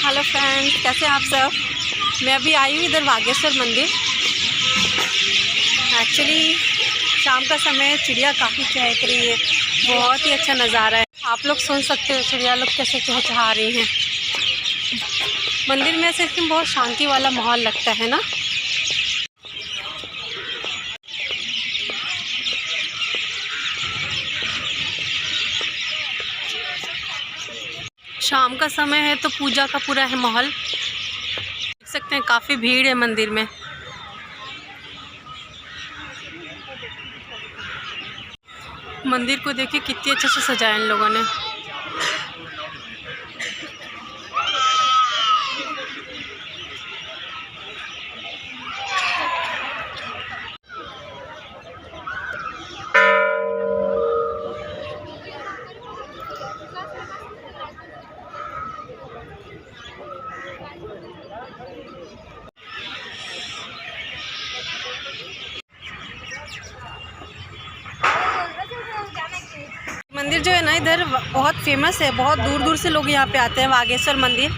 Hello friends, कैसे हैं आप सब। मैं अभी आई हूँ इधर बागेश्वर मंदिर। एक्चुअली शाम का समय, चिड़िया काफ़ी चहक रही है, बहुत ही अच्छा नज़ारा है। आप लोग सुन सकते हो चिड़िया लोग कैसे चहचहा रही हैं। मंदिर में से बहुत शांति वाला माहौल लगता है ना। शाम का समय है तो पूजा का पूरा है माहौल, देख सकते हैं। काफ़ी भीड़ है मंदिर में। मंदिर को देखिए कितनी अच्छे से सजाया इन लोगों ने। मंदिर जो है ना इधर बहुत फेमस है, बहुत दूर दूर से लोग यहाँ पे आते हैं। बागेश्वर मंदिर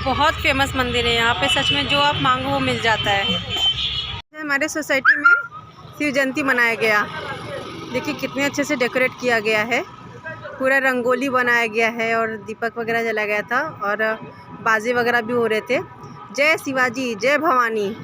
बहुत फेमस मंदिर है। यहाँ पे सच में जो आप मांगो वो मिल जाता है। हमारे सोसाइटी में शिव जयंती मनाया गया। देखिए कितने अच्छे से डेकोरेट किया गया है, पूरा रंगोली बनाया गया है और दीपक वगैरह जलाया गया था और बाजे वगैरह भी हो रहे थे। जय शिवाजी, जय भवानी।